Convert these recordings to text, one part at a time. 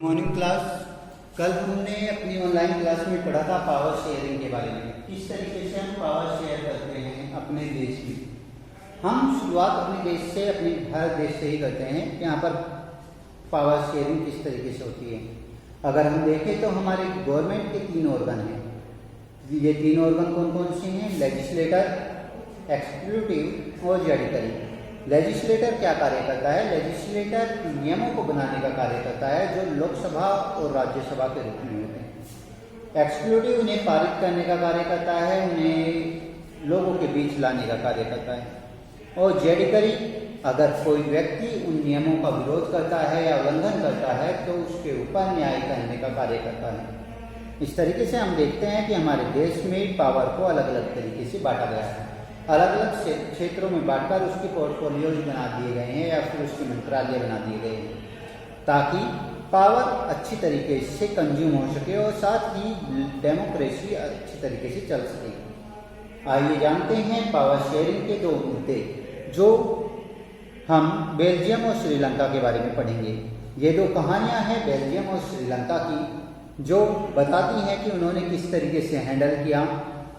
Morning class. कल हमने अपनी ऑनलाइन क्लास में पढ़ा था पावर शेयरिंग के बारे में, किस तरीके से हम पावर शेयर करते हैं अपने देश में। हम शुरुआत अपने देश से, अपने भारत देश से ही करते हैं। यहाँ पर पावर शेयरिंग किस तरीके से होती है अगर हम देखें तो हमारे गवर्नमेंट के 3 ऑर्गन हैं। ये 3 ऑर्गन कौन कौन से हैं? लेजिस्लेटर, एक्जीक्यूटिव और जुडिशरी। लेजिस्लेटर क्या कार्य करता है? लेजिस्लेटर नियमों को बनाने का कार्य करता है जो लोकसभा और राज्यसभा के रूप में होते हैं। एक्जीक्यूटिव उन्हें पारित करने का कार्य करता है, उन्हें लोगों के बीच लाने का कार्य करता है। और जुडिशरी, अगर कोई व्यक्ति उन नियमों का विरोध करता है या उल्लंघन करता है तो उसके ऊपर न्याय करने का कार्य करता है। इस तरीके से हम देखते हैं कि हमारे देश में पावर को अलग अलग तरीके से बांटा गया है। अलग अलग क्षेत्रों में बांटकर उसके पोर्टफोलियोज बना दिए गए हैं या फिर उसके मंत्रालय बना दिए गए हैं ताकि पावर अच्छी तरीके से कंज्यूम हो सके और साथ ही डेमोक्रेसी अच्छी तरीके से चल सके। आइए जानते हैं पावर शेयरिंग के 2 मुद्दे जो हम बेल्जियम और श्रीलंका के बारे में पढ़ेंगे। ये 2 कहानियां हैं बेल्जियम और श्रीलंका की जो बताती हैं कि उन्होंने किस तरीके से हैंडल किया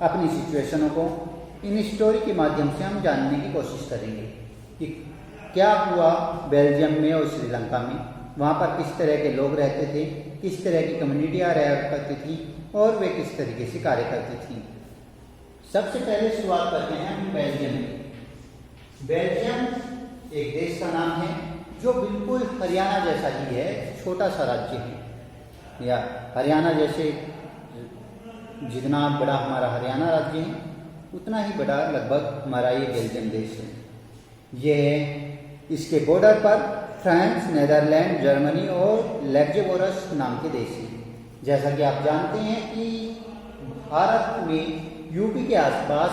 अपनी सिचुएशनों को। इन स्टोरी के माध्यम से हम जानने की कोशिश करेंगे कि क्या हुआ बेल्जियम में और श्रीलंका में, वहाँ पर किस तरह के लोग रहते थे, किस तरह की कम्युनिटियाँ रहा करती थी और वे किस तरीके से कार्य करती थी। सबसे पहले शुरुआत करते हैं हम बेल्जियम में। बेल्जियम एक देश का नाम है जो बिल्कुल हरियाणा जैसा ही है, छोटा सा राज्य है। या हरियाणा जैसे जितना बड़ा हमारा हरियाणा राज्य है उतना ही बड़ा लगभग हमारा ये बेल्जियम देश है। ये इसके बॉर्डर पर फ्रांस, नेदरलैंड, जर्मनी और लग्जमबर्ग नाम के देश हैं। जैसा कि आप जानते हैं कि भारत में यूपी के आसपास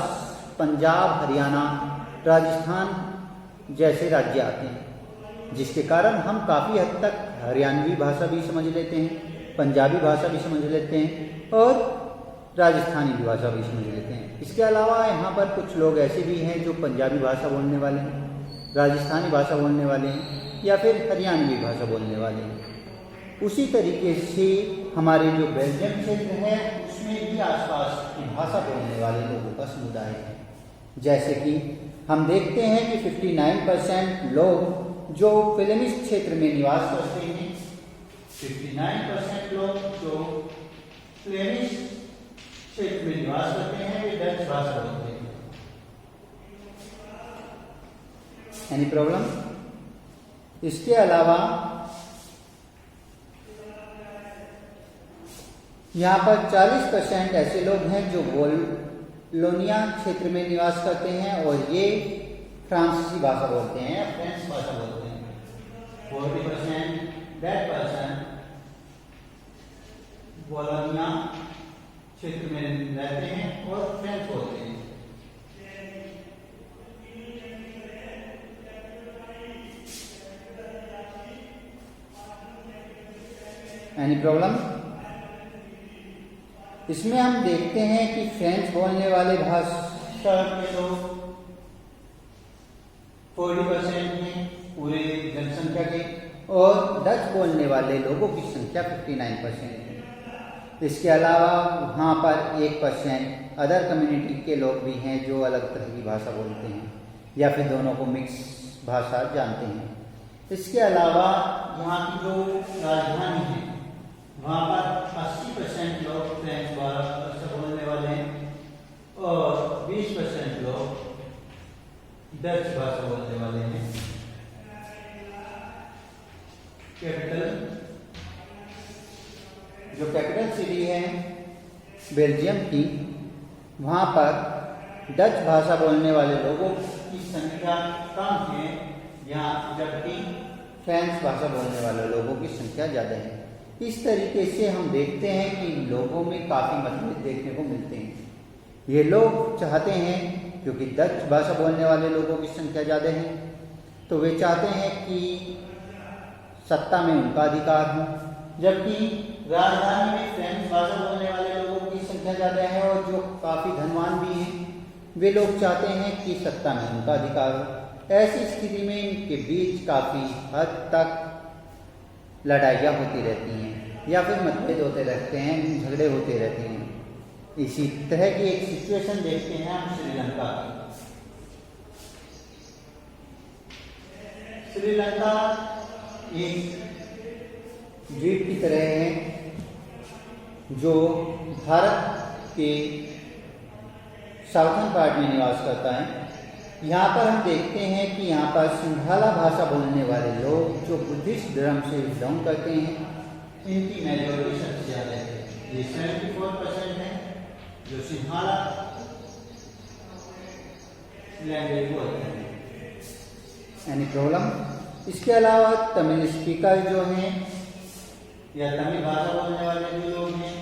पंजाब, हरियाणा, राजस्थान जैसे राज्य आते हैं, जिसके कारण हम काफ़ी हद तक हरियाणवी भाषा भी समझ लेते हैं, पंजाबी भाषा भी समझ लेते हैं और राजस्थानी भी भाषा भी समझ लेते हैं। इसके अलावा यहाँ पर कुछ लोग ऐसे भी हैं जो पंजाबी भाषा बोलने वाले हैं, राजस्थानी भाषा बोलने वाले हैं या फिर हरियाणवी भाषा बोलने वाले हैं। उसी तरीके से हमारे जो बेल्जियम क्षेत्र है उसमें भी आसपास की भाषा बोलने वाले लोगों का समुदाय है। जैसे कि हम देखते हैं कि 59% लोग जो फ्लेमिश क्षेत्र में निवास करते हैं, 59% लोग जो फ्लेमिश क्षेत्र में निवास करते हैं वे डच भाषा बोलते हैं। Any problem? इसके अलावा यहाँ पर 40% ऐसे लोग हैं जो वॉलोनिया क्षेत्र में निवास करते हैं और ये फ्रांसीसी भाषा बोलते हैं, फ्रेंच भाषा बोलते हैं। 40% दैट पर्सन वॉलोनिया क्षेत्र में रहते हैं और फ्रेंच बोलते हैं। Any problem? इसमें हम देखते हैं कि फ्रेंच बोलने वाले भाषा के लोग 40% हैं पूरे जनसंख्या के और डच बोलने वाले लोगों की संख्या 59% है। इसके अलावा वहाँ पर 1% अदर कम्युनिटी के लोग भी हैं जो अलग तरह की भाषा बोलते हैं या फिर दोनों को मिक्स भाषा जानते हैं। इसके अलावा यहाँ की जो राजधानी है वहाँ पर 80% लोग फ्रेंच भाषा बोलने वाले हैं और 20% लोग डच भाषा बोलने वाले हैं। जो कैपिटल सिटी है बेल्जियम की, वहाँ पर डच भाषा बोलने वाले लोगों की संख्या कम है, यहाँ जबकि फ्रेंच भाषा बोलने वाले लोगों की संख्या ज़्यादा है। इस तरीके से हम देखते हैं कि इन लोगों में काफ़ी मतभेद देखने को मिलते हैं। ये लोग चाहते हैं, क्योंकि डच भाषा बोलने वाले लोगों की संख्या ज़्यादा है तो वे चाहते हैं कि सत्ता में उनका अधिकार हो, जबकि राजधानी में फ्रेंच भाषा बोलने वाले लोगों की संख्या ज़्यादा है और जो काफ़ी धनवान भी हैं वे लोग चाहते हैं कि सत्ता में उनका अधिकार हो। ऐसी स्थिति में इनके बीच काफ़ी हद तक लड़ाइयाँ होती रहती हैं या फिर मतभेद होते रहते हैं, झगड़े होते रहते हैं। इसी तरह की एक सिचुएशन देखते हैं हम श्रीलंका की। श्रीलंका एक द्वीप की तरह है जो भारत के साउथर्न पार्ट में निवास करता है। यहाँ पर हम देखते हैं कि यहाँ पर सिंघाला भाषा बोलने वाले लोग जो बुद्धिस्ट धर्म से बिलोंग करते हैं, इनकी मेजॉरिटी सबसे ज़्यादा है। ये 74% है जो सिंघाला लैंग्वेज बोलते हैं। Any problem? इसके अलावा तमिल स्पीकर जो हैं या तमिल भाषा बोलने वाले जो लोग हैं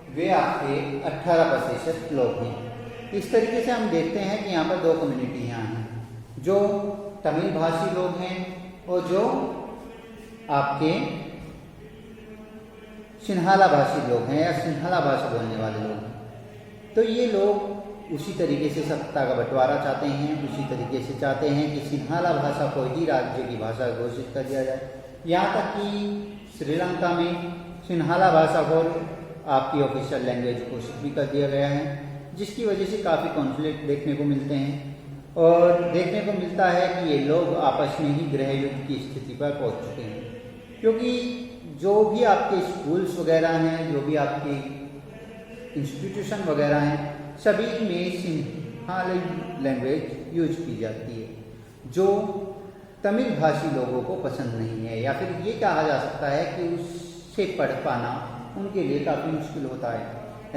वे आपके 18% लोग हैं। इस तरीके से हम देखते हैं कि यहाँ पर दो कम्युनिटी यहाँ हैं, जो तमिल भाषी लोग हैं और जो आपके सिंहाला भाषी लोग हैं या सिंहाला भाषा बोलने वाले लोग हैं। तो ये लोग उसी तरीके से सत्ता का बंटवारा चाहते हैं, उसी तरीके से चाहते हैं कि सिंहाला भाषा को ही राज्य की भाषा घोषित कर दिया जाए। यहाँ तक कि श्रीलंका में सिंहाला भाषा को आपकी ऑफिशियल लैंग्वेज घोषित भी कर दिया गया है, जिसकी वजह से काफ़ी कॉन्फ्लिक्ट देखने को मिलते हैं और देखने को मिलता है कि ये लोग आपस में ही गृह युद्ध की स्थिति पर पहुंच चुके हैं। क्योंकि जो भी आपके स्कूल्स वगैरह हैं, जो भी आपके इंस्टीट्यूशन वगैरह हैं, सभी में सिंहाली लैंग्वेज यूज की जाती है, जो तमिल भाषी लोगों को पसंद नहीं है, या फिर ये कहा जा सकता है कि उससे पढ़ पाना उनके लिए काफ़ी मुश्किल होता है।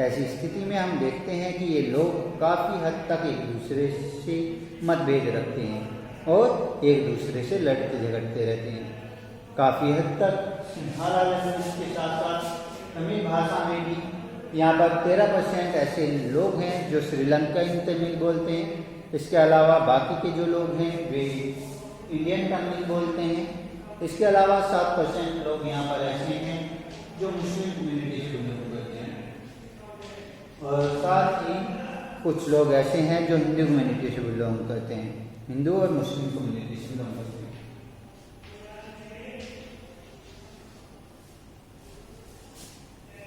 ऐसी स्थिति में हम देखते हैं कि ये लोग काफ़ी हद तक एक दूसरे से मतभेद रखते हैं और एक दूसरे से लड़ते झगड़ते रहते हैं। काफ़ी हद तक सिंहाला लैंग्वेज के साथ साथ तमिल भाषा में भी यहाँ पर 13% ऐसे लोग हैं जो श्रीलंकाई तमिल बोलते हैं। इसके अलावा बाकी के जो लोग हैं वे इंडियन तमिल बोलते हैं। इसके अलावा 7% लोग यहाँ पर ऐसे हैं जो मुस्लिम कम्युनिटी से बिलोंग करते हैं और साथ ही कुछ लोग ऐसे हैं जो हिंदू कम्युनिटी से बिलोंग करते हैं, हिंदू और मुस्लिम कम्युनिटी से बिलोंग करते हैं।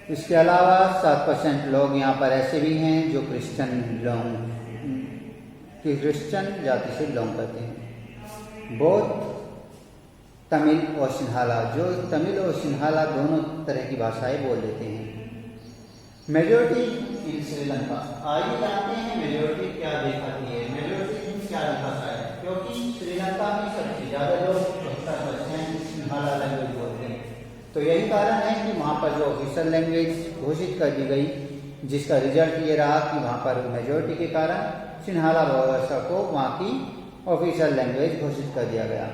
इसके अलावा 7% लोग यहाँ पर ऐसे भी हैं जो क्रिश्चियन जाति से बिलोंग करते हैं। बौद्ध, तमिल और सिंहाला, जो तमिल और सिंहाला दोनों तरह की भाषाएं बोल लेते हैं। मेजॉरिटी इन श्रीलंका, आइए जानते हैं मेजॉरिटी क्या दिखाती है, मेजॉरिटी क्या दिखाता है। क्योंकि श्रीलंका में सबसे ज़्यादा लोग 70% सिंहाला लैंग्वेज बोलते हैं, तो यही कारण है कि वहाँ पर जो ऑफिशियल लैंग्वेज घोषित कर दी गई, जिसका रिजल्ट ये रहा कि वहाँ पर मेजॉरिटी के कारण सिंहाला भाषा को वहाँ की ऑफिशियल लैंग्वेज घोषित कर दिया गया।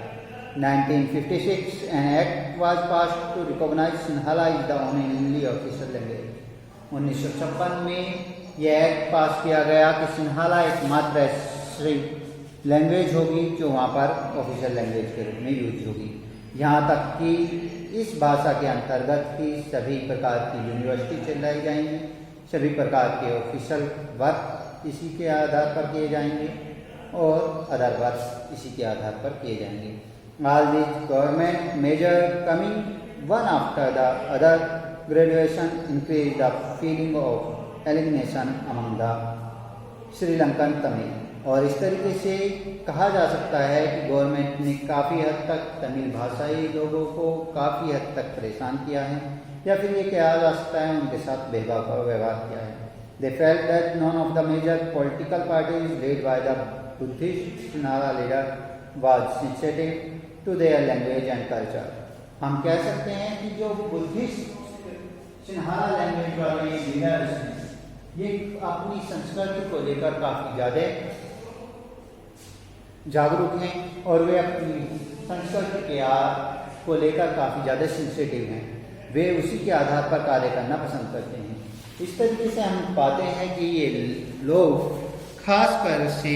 1956 an act was passed to recognize Sinhala is the only official language। 1956 में यह एक्ट पास किया गया कि सिंहाला एकमात्र ऐसी लैंग्वेज होगी जो वहाँ पर ऑफिशियल लैंग्वेज के रूप में यूज होगी। यहाँ तक कि इस भाषा के अंतर्गत ही सभी प्रकार की यूनिवर्सिटी चलाई जाएंगी, सभी प्रकार के ऑफिशियल वर्क इसी के आधार पर किए जाएंगे और अदर वर्क इसी के आधार पर किए जाएंगे। All these government measures coming one after the other graduation increased the feeling of alienation among the Sri Lankan Tamil। और इस तरीके से कहा जा सकता है कि गवर्नमेंट ने काफ़ी हद तक तमिल भाषाई लोगों को काफ़ी हद तक परेशान किया है, या फिर ये कहा जा सकता है उनके साथ भेदभाव का व्यवहार किया है। They felt that none of the major political parties led by the Buddhist Sinhala leader was sensitive to their language and culture। हम कह सकते हैं कि जो बुद्धिस्ट सिंहाला लैंग्वेज वाले लीडर्स हैं, ये अपनी संस्कृति को लेकर काफ़ी ज़्यादा जागरूक हैं और वे अपनी संस्कृति के को लेकर काफ़ी ज़्यादा सेंसिटिव हैं। वे उसी के आधार पर कार्य करना पसंद करते हैं। इस तरीके से हम पाते हैं कि ये लोग खास कर से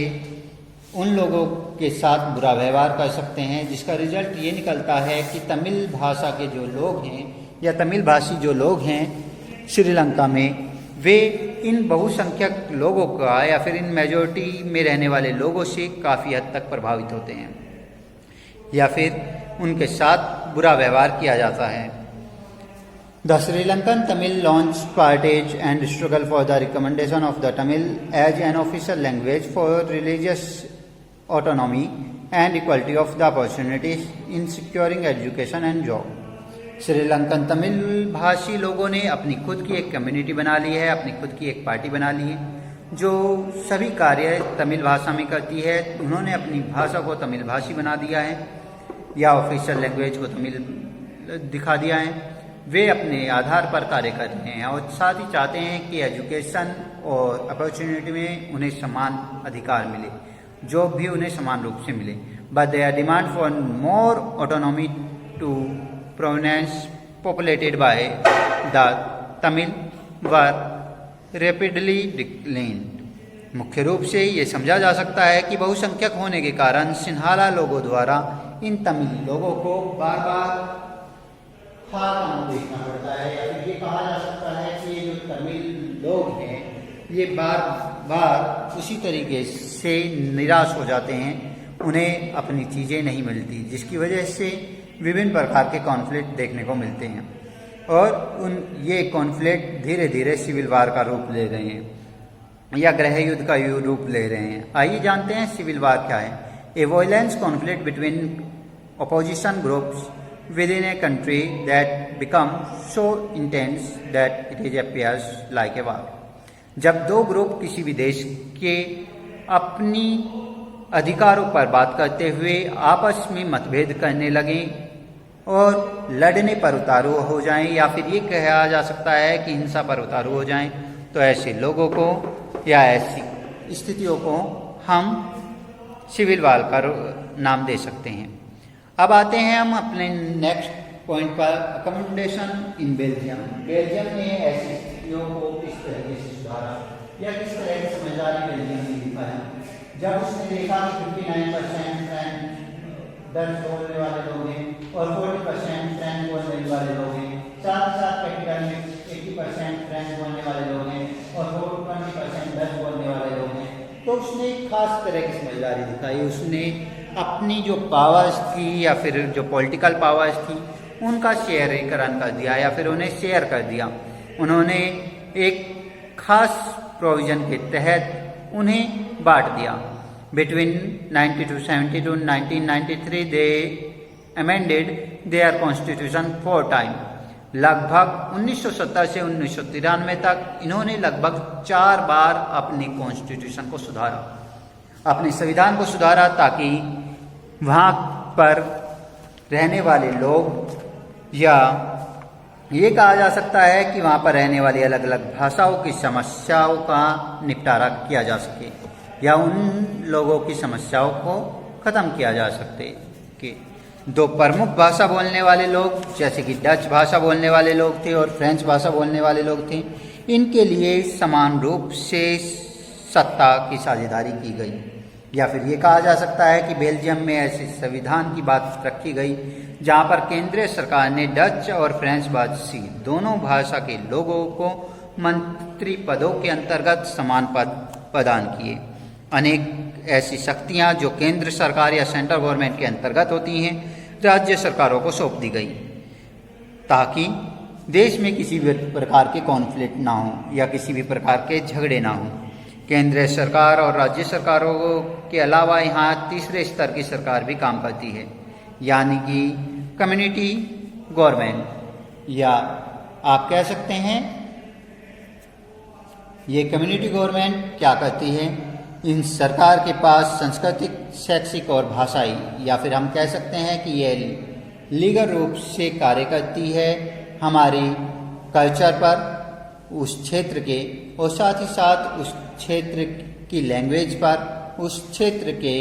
उन लोगों के साथ बुरा व्यवहार कर सकते हैं, जिसका रिजल्ट ये निकलता है कि तमिल भाषा के जो लोग हैं या तमिल भाषी जो लोग हैं श्रीलंका में, वे इन बहुसंख्यक लोगों का या फिर इन मेजॉरिटी में रहने वाले लोगों से काफ़ी हद तक प्रभावित होते हैं। या फिर उनके साथ बुरा व्यवहार किया जाता है। The Sri Lankan Tamil launched partage and struggle for the recommendation of the Tamil as an official language for religious autonomy and equality of the opportunities in securing education and job. Sri Lankan Tamil भाषी लोगों ने अपनी खुद की एक community बना ली है, अपनी खुद की एक पार्टी बना ली है जो सभी कार्य तमिल भाषा में करती है। उन्होंने अपनी भाषा को तमिल भाषी बना दिया है या ऑफिशियल लैंग्वेज को तमिल दिखा दिया है। वे अपने आधार पर कार्य कर रहे हैं और साथ ही चाहते हैं कि एजुकेशन और अपॉर्चुनिटी में उन्हें समान अधिकार मिले, जॉब भी उन्हें समान रूप से मिले। But they are demand for more autonomy to province populated by the Tamil were rapidly declined. मुख्य रूप से ये समझा जा सकता है कि बहुसंख्यक होने के कारण सिन्हाला लोगों द्वारा इन तमिल लोगों को बार बार देखना पड़ता है, या फिर ये कहा जा सकता है कि ये जो तमिल लोग हैं ये बार बार उसी तरीके से निराश हो जाते हैं, उन्हें अपनी चीज़ें नहीं मिलती, जिसकी वजह से विभिन्न प्रकार के कॉन्फ्लिक्ट देखने को मिलते हैं और ये कॉन्फ्लिक्ट धीरे धीरे सिविल वार का रूप ले रहे हैं या गृह युद्ध का रूप ले रहे हैं। आइए जानते हैं सिविल वार क्या है। A violence conflict between opposition groups within a country that becomes so intense that it appears like a war। जब दो ग्रुप किसी भी देश के अपनी अधिकारों पर बात करते हुए आपस में मतभेद करने लगें और लड़ने पर उतारू हो जाएं, या फिर ये कहा जा सकता है कि हिंसा पर उतारू हो जाएं, तो ऐसे लोगों को या ऐसी स्थितियों को हम सिविल वार का नाम दे सकते हैं। अब आते हैं हम अपने नेक्स्ट पॉइंट पर, अकोमोडेशन इन बेल्जियम। बेल्जियम ने ऐसी स्थितियों को किस तरीके से सुधारा या किस तरह की समझदारी बेल्जियम ने दिखाई जब उसने देखा कि 59% फ्रेंच डच बोलने वाले लोग हैं और 40% फ्रेंच बोलने वाले लोग हैं, साथ साथ कैपिटल में 80% फ्रेंच बोलने वाले लोग हैं और 20% डच बोलने वाले लोग हैं। तो उसने एक खास तरह की समझदारी दिखाई। उसने अपनी जो पावर्स थी या फिर जो पॉलिटिकल पावर्स थी उनका शेयरीकरण कर दिया या फिर उन्हें शेयर कर दिया। उन्होंने एक खास प्रोविजन के तहत उन्हें बांट दिया। Between 1972 1993 they amended their constitution 4 time. लगभग 1970 से 1993 तक इन्होंने लगभग 4 बार अपनी कॉन्स्टिट्यूशन को सुधारा, अपने संविधान को सुधारा, ताकि वहाँ पर रहने वाले लोग या ये कहा जा सकता है कि वहाँ पर रहने वाली अलग अलग भाषाओं की समस्याओं का निपटारा किया जा सके या उन लोगों की समस्याओं को ख़त्म किया जा सके। कि 2 प्रमुख भाषा बोलने वाले लोग जैसे कि डच भाषा बोलने वाले लोग थे और फ्रेंच भाषा बोलने वाले लोग थे, इनके लिए समान रूप से सत्ता की साझेदारी की गई। या फिर ये कहा जा सकता है कि बेल्जियम में ऐसे संविधान की बात रखी गई जहां पर केंद्रीय सरकार ने डच और फ्रेंच भाषी दोनों भाषा के लोगों को मंत्री पदों के अंतर्गत समान पद प्रदान किए। अनेक ऐसी शक्तियां जो केंद्र सरकार या सेंट्रल गवर्नमेंट के अंतर्गत होती हैं राज्य सरकारों को सौंप दी गई, ताकि देश में किसी भी प्रकार के कॉन्फ्लिक्ट ना हो या किसी भी प्रकार के झगड़े ना हो। केंद्रीय सरकार और राज्य सरकारों के अलावा यहाँ तीसरे स्तर की सरकार भी काम करती है, यानी कि कम्युनिटी गवर्नमेंट, या आप कह सकते हैं ये कम्युनिटी गवर्नमेंट क्या करती है। इन सरकार के पास सांस्कृतिक, शैक्षिक और भाषाई, या फिर हम कह सकते हैं कि ये लीगल रूप से कार्य करती है हमारे कल्चर पर, उस क्षेत्र के, और साथ ही साथ उस क्षेत्र की लैंग्वेज पर, उस क्षेत्र के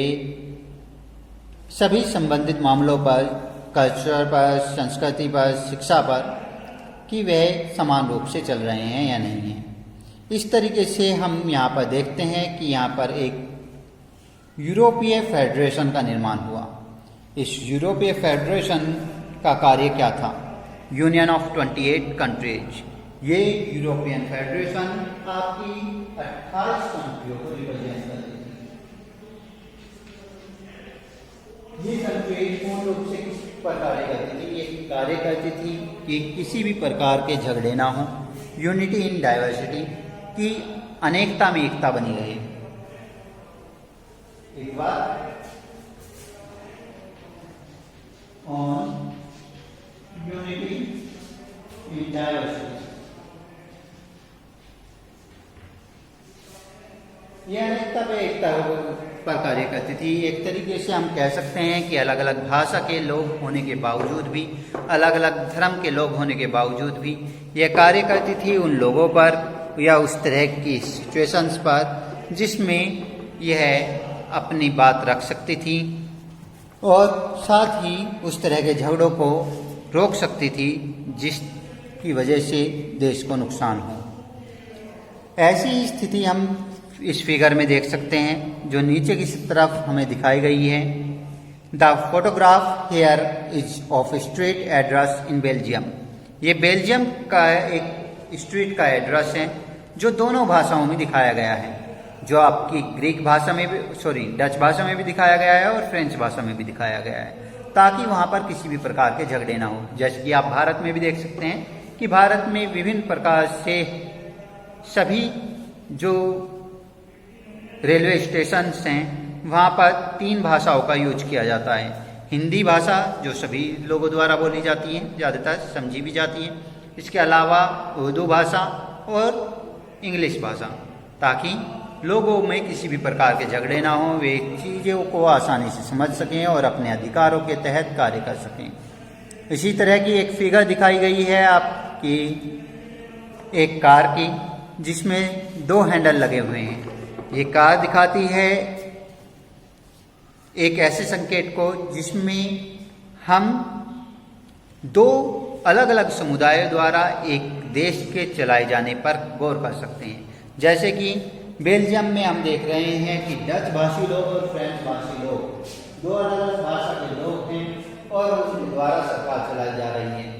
सभी संबंधित मामलों पर, कल्चर पर, संस्कृति पर, शिक्षा पर, कि वह समान रूप से चल रहे हैं या नहीं हैं। इस तरीके से हम यहाँ पर देखते हैं कि यहाँ पर एक यूरोपीय फेडरेशन का निर्माण हुआ। इस यूरोपीय फेडरेशन का कार्य क्या था? Union of 28 countries. ये यूरोपियन फेडरेशन आपकी 28 कंट्रियों को रिप्रेजेंट करती थी। ये संकेत पूर्ण रूप से किस पर कार्य करती थी? ये कार्य करती थी कि किसी भी प्रकार के झगड़े ना हो, यूनिटी इन डाइवर्सिटी, की अनेकता में एकता बनी रहे। एक बार ऑन यूनिटी इन डाइवर्सिटी, ये अनेकता पे एकता पर कार्य करती थी। एक तरीके से हम कह सकते हैं कि अलग अलग भाषा के लोग होने के बावजूद भी, अलग अलग धर्म के लोग होने के बावजूद भी यह कार्य करती थी उन लोगों पर या उस तरह की सिचुएशंस पर जिसमें यह अपनी बात रख सकती थी और साथ ही उस तरह के झगड़ों को रोक सकती थी जिसकी वजह से देश को नुकसान हो। ऐसी स्थिति हम इस फिगर में देख सकते हैं जो नीचे की तरफ हमें दिखाई गई है। The photograph here is of street address in Belgium. ये बेल्जियम का एक स्ट्रीट का एड्रेस है जो दोनों भाषाओं में दिखाया गया है, जो आपकी ग्रीक भाषा में भी डच भाषा में भी दिखाया गया है और फ्रेंच भाषा में भी दिखाया गया है, ताकि वहाँ पर किसी भी प्रकार के झगड़े ना हो। जैसे कि आप भारत में भी देख सकते हैं कि भारत में विभिन्न प्रकार से सभी जो रेलवे स्टेशन हैं वहाँ पर 3 भाषाओं का यूज किया जाता है। हिंदी भाषा जो सभी लोगों द्वारा बोली जाती है, ज़्यादातर समझी भी जाती है। इसके अलावा उर्दू भाषा और इंग्लिश भाषा, ताकि लोगों में किसी भी प्रकार के झगड़े ना हो, वे चीज़ों को आसानी से समझ सकें और अपने अधिकारों के तहत कार्य कर सकें। इसी तरह की एक फिगर दिखाई गई है आपकी एक कार की, जिसमें 2 हैंडल लगे हुए हैं। ये कार दिखाती है एक ऐसे संकेत को जिसमें हम 2 अलग अलग समुदायों द्वारा एक देश के चलाए जाने पर गौर कर सकते हैं। जैसे कि बेल्जियम में हम देख रहे हैं कि डच भाषी लोग और फ्रेंच भाषी लोग 2 अलग अलग भाषा के लोग हैं और उनके द्वारा सरकार चलाई जा रही है।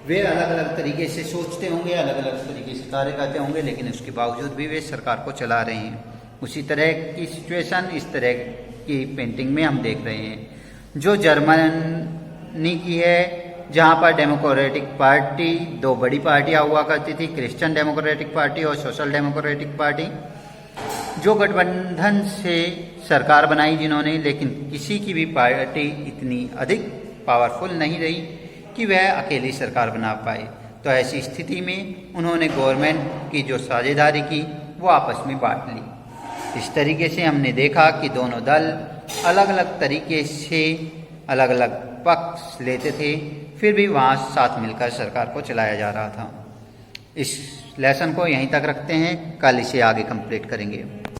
वे अलग अलग तरीके से सोचते होंगे, अलग अलग तरीके से कार्य करते होंगे, लेकिन उसके बावजूद भी वे सरकार को चला रहे हैं। उसी तरह की सिचुएशन इस तरह की पेंटिंग में हम देख रहे हैं जो जर्मनी की है, जहाँ पर डेमोक्रेटिक पार्टी 2 बड़ी पार्टियाँ हुआ करती थी, क्रिश्चियन डेमोक्रेटिक पार्टी और सोशल डेमोक्रेटिक पार्टी, जो गठबंधन से सरकार बनाई जिन्होंने, लेकिन किसी की भी पार्टी इतनी अधिक पावरफुल नहीं रही कि वह अकेली सरकार बना पाए। तो ऐसी स्थिति में उन्होंने गवर्नमेंट की जो साझेदारी की वो आपस में बांट ली। इस तरीके से हमने देखा कि दोनों दल अलग अलग तरीके से अलग अलग पक्ष लेते थे, फिर भी वहाँ साथ मिलकर सरकार को चलाया जा रहा था। इस लेसन को यहीं तक रखते हैं, कल इसे आगे कंप्लीट करेंगे।